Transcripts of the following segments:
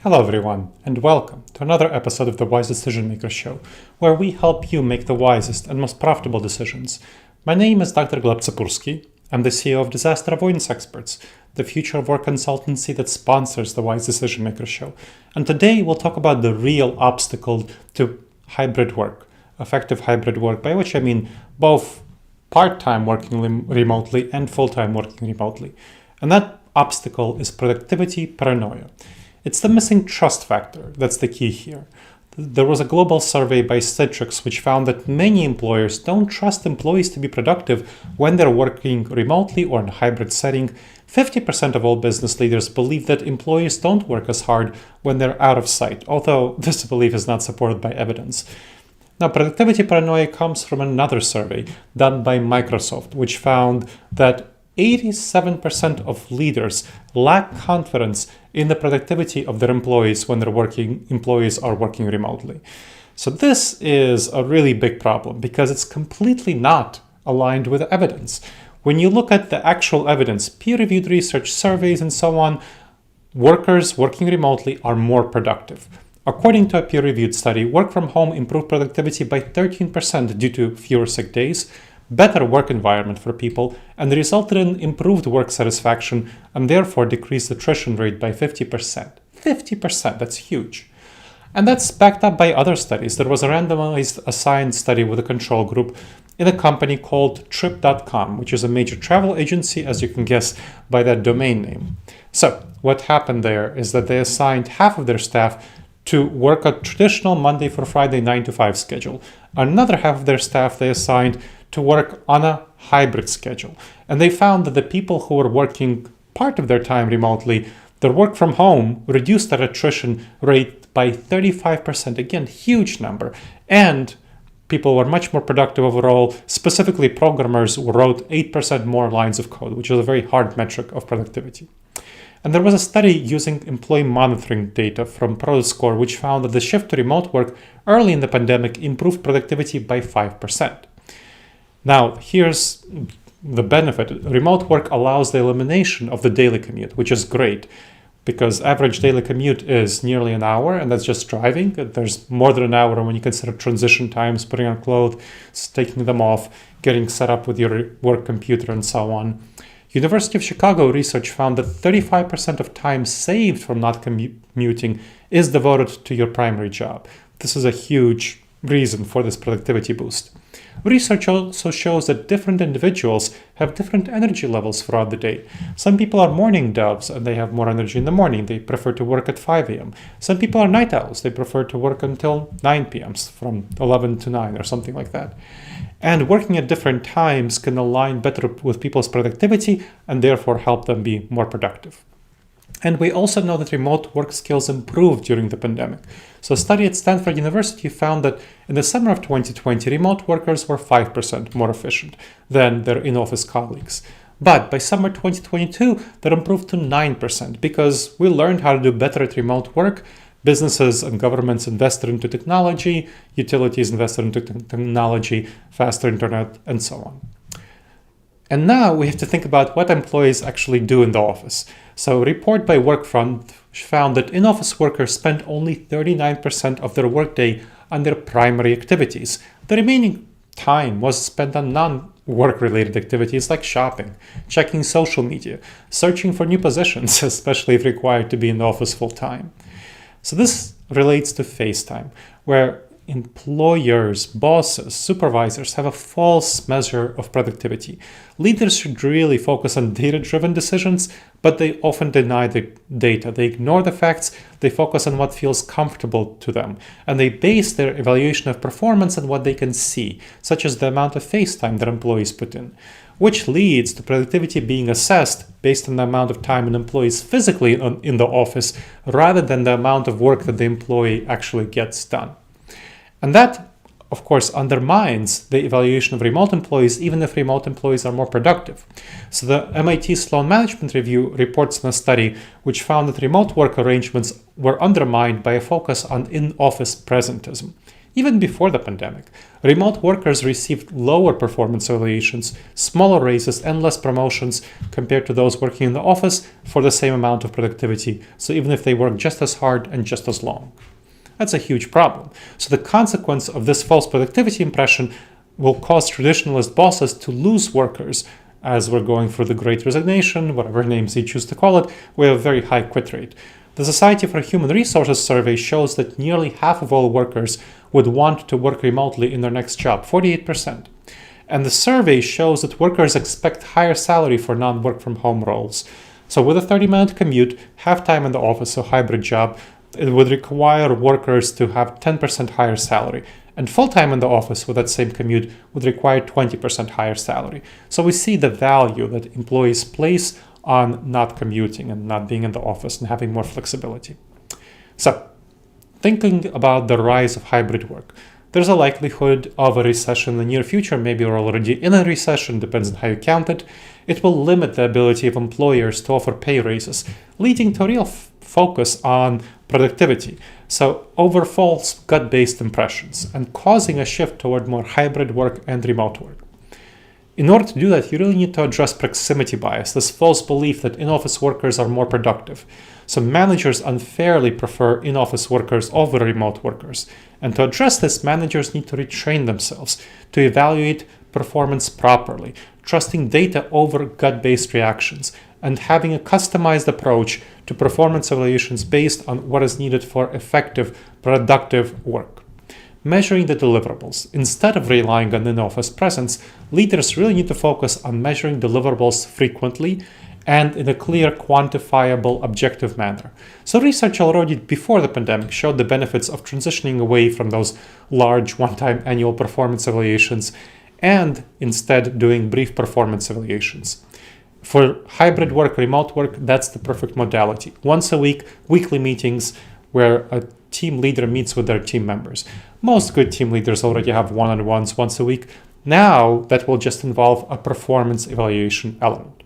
Hello everyone, and welcome to another episode of the Wise Decision Maker Show, where we help you make the wisest and most profitable decisions. My name is Dr. Gleb Tsipursky. I'm the CEO of Disaster Avoidance Experts, the future of work consultancy that sponsors the Wise Decision Maker Show. And today we'll talk about the real obstacle to hybrid work, effective hybrid work, by which I mean both part-time working remotely and full-time working remotely. And that obstacle is productivity paranoia. It's the missing trust factor that's the key here. There was a global survey by Citrix which found that many employers don't trust employees to be productive when they're working remotely or in a hybrid setting. 50% of all business leaders believe that employees don't work as hard when they're out of sight, although this belief is not supported by evidence. Now, productivity paranoia comes from another survey done by Microsoft, which found that 87% of leaders lack confidence in the productivity of their employees when employees are working remotely. So this is a really big problem because it's completely not aligned with evidence. When you look at the actual evidence, peer-reviewed research, surveys, and so on, workers working remotely are more productive. According to a peer-reviewed study, work from home improved productivity by 13% due to fewer sick days, better work environment for people, and resulted in improved work satisfaction and therefore decreased attrition rate by 50%. 50%, that's huge. And that's backed up by other studies. There was a randomized assigned study with a control group in a company called Trip.com, which is a major travel agency, as you can guess by that domain name. So what happened there is that they assigned half of their staff to work a traditional Monday for Friday 9 to 5 schedule. Another half of their staff they assigned to work on a hybrid schedule. And they found that the people who were working part of their time remotely, their work from home reduced their attrition rate by 35%. Again, huge number. And people were much more productive overall. Specifically, programmers wrote 8% more lines of code, which is a very hard metric of productivity. And there was a study using employee monitoring data from ProScore, which found that the shift to remote work early in the pandemic improved productivity by 5%. Now, here's the benefit. Remote work allows the elimination of the daily commute, which is great because average daily commute is nearly an hour, and that's just driving. There's more than an hour when you consider transition times, putting on clothes, taking them off, getting set up with your work computer, and so on. University of Chicago research found that 35% of time saved from not commuting is devoted to your primary job. This is a huge reason for this productivity boost. Research also shows that different individuals have different energy levels throughout the day. Some people are morning doves and they have more energy in the morning. They prefer to work at 5 a.m. Some people are night owls. They prefer to work until 9 p.m., from 11 to 9 or something like that. And working at different times can align better with people's productivity and therefore help them be more productive. And we also know that remote work skills improved during the pandemic. So a study at Stanford University found that in the summer of 2020, remote workers were 5% more efficient than their in-office colleagues. But by summer 2022, that improved to 9% because we learned how to do better at remote work. Businesses and governments invested into technology, utilities invested into technology, faster internet, and so on. And now we have to think about what employees actually do in the office. So a report by Workfront found that in-office workers spend only 39% of their workday on their primary activities. The remaining time was spent on non-work-related activities like shopping, checking social media, searching for new positions, especially if required to be in the office full-time. So this relates to face time, where employers, bosses, supervisors have a false measure of productivity. Leaders should really focus on data-driven decisions, but they often deny the data. They ignore the facts, they focus on what feels comfortable to them, and they base their evaluation of performance on what they can see, such as the amount of face time their employees put in, which leads to productivity being assessed based on the amount of time an employee is physically in the office rather than the amount of work that the employee actually gets done. And that, of course, undermines the evaluation of remote employees, even if remote employees are more productive. So the MIT Sloan Management Review reports on a study which found that remote work arrangements were undermined by a focus on in-office presentism. even before the pandemic. Remote workers received lower performance evaluations, smaller raises, and less promotions compared to those working in the office for the same amount of productivity, so even if they work just as hard and just as long. That's a huge problem. So the consequence of this false productivity impression will cause traditionalist bosses to lose workers. As we're going through the Great Resignation, whatever names you choose to call it, we have a very high quit rate. The Society for Human Resources survey shows that nearly half of all workers would want to work remotely in their next job, 48%. And the survey shows that workers expect higher salary for non-work from home roles. So with a 30-minute commute, half time in the office, a hybrid job, it would require workers to have 10% higher salary. And full-time in the office with that same commute would require 20% higher salary. So we see the value that employees place on not commuting and not being in the office and having more flexibility. So, thinking about the rise of hybrid work, there's a likelihood of a recession in the near future. Maybe we're already in a recession, depends on how you count it. It will limit the ability of employers to offer pay raises, leading to a real focus on productivity. So over false gut-based impressions and causing a shift toward more hybrid work and remote work. In order to do that, you really need to address proximity bias, this false belief that in-office workers are more productive. So managers unfairly prefer in-office workers over remote workers. And to address this, managers need to retrain themselves to evaluate performance properly, trusting data over gut-based reactions, and having a customized approach to performance evaluations based on what is needed for effective, productive work. Measuring the deliverables. Instead of relying on in-office presence, leaders really need to focus on measuring deliverables frequently and in a clear, quantifiable, objective manner. So research already before the pandemic showed the benefits of transitioning away from those large one-time annual performance evaluations and instead doing brief performance evaluations. For hybrid work, remote work, that's the perfect modality. Once a week, weekly meetings where a team leader meets with their team members. Most good team leaders already have one-on-ones once a week. Now that will just involve a performance evaluation element.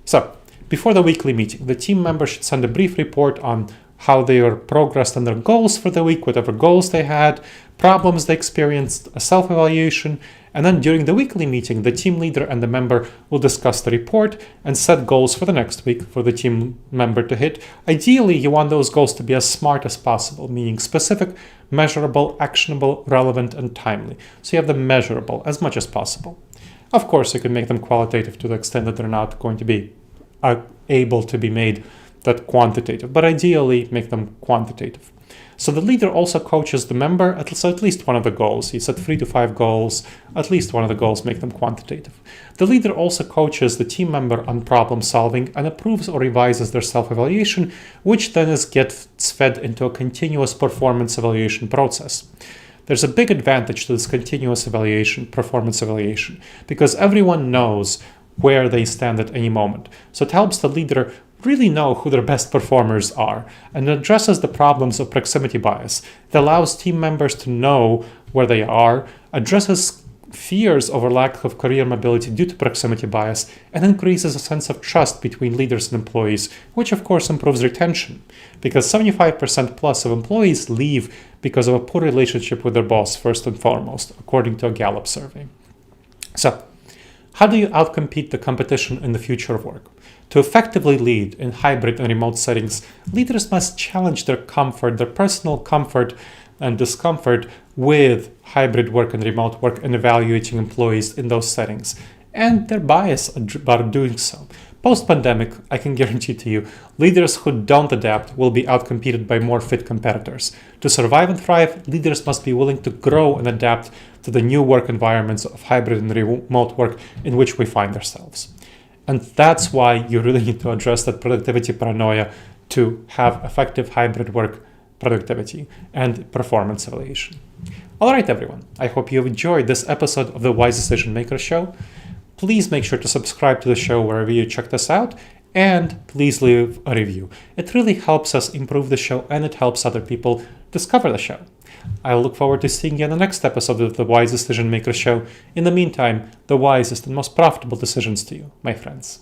So, before the weekly meeting, the team member should send a brief report on how they are progressed on their goals for the week, whatever goals they had, problems they experienced, a self-evaluation, and then during the weekly meeting, the team leader and the member will discuss the report and set goals for the next week for the team member to hit. Ideally, you want those goals to be as smart as possible, meaning specific, measurable, actionable, relevant, and timely. So you have them measurable as much as possible. Of course, you can make them qualitative to the extent that they're not going to be able to be made that quantitative, but ideally make them quantitative. So the leader also coaches the member at least one of the goals. He set 3 to 5 goals, at least one of the goals, make them quantitative. The leader also coaches the team member on problem solving and approves or revises their self-evaluation, which then gets fed into a continuous performance evaluation process. There's a big advantage to this continuous evaluation, performance evaluation, because everyone knows where they stand at any moment. So it helps the leader really know who their best performers are and addresses the problems of proximity bias. It allows team members to know where they are, addresses fears over lack of career mobility due to proximity bias, and increases a sense of trust between leaders and employees, which of course improves retention, because 75% plus of employees leave because of a poor relationship with their boss first and foremost, according to a Gallup survey. So, how do you outcompete the competition in the future of work? To effectively lead in hybrid and remote settings, leaders must challenge their comfort, their personal comfort and discomfort with hybrid work and remote work and evaluating employees in those settings, and their bias about doing so. Post-pandemic, I can guarantee to you, leaders who don't adapt will be outcompeted by more fit competitors. To survive and thrive, leaders must be willing to grow and adapt to the new work environments of hybrid and remote work in which we find ourselves. And that's why you really need to address that productivity paranoia to have effective hybrid work productivity and performance evaluation. All right, everyone. I hope you've enjoyed this episode of the Wise Decision Maker Show. Please make sure to subscribe to the show wherever you check this out, and please leave a review. It really helps us improve the show, and it helps other people discover the show. I look forward to seeing you in the next episode of the Wise Decision Maker Show. In the meantime, the wisest and most profitable decisions to you, my friends.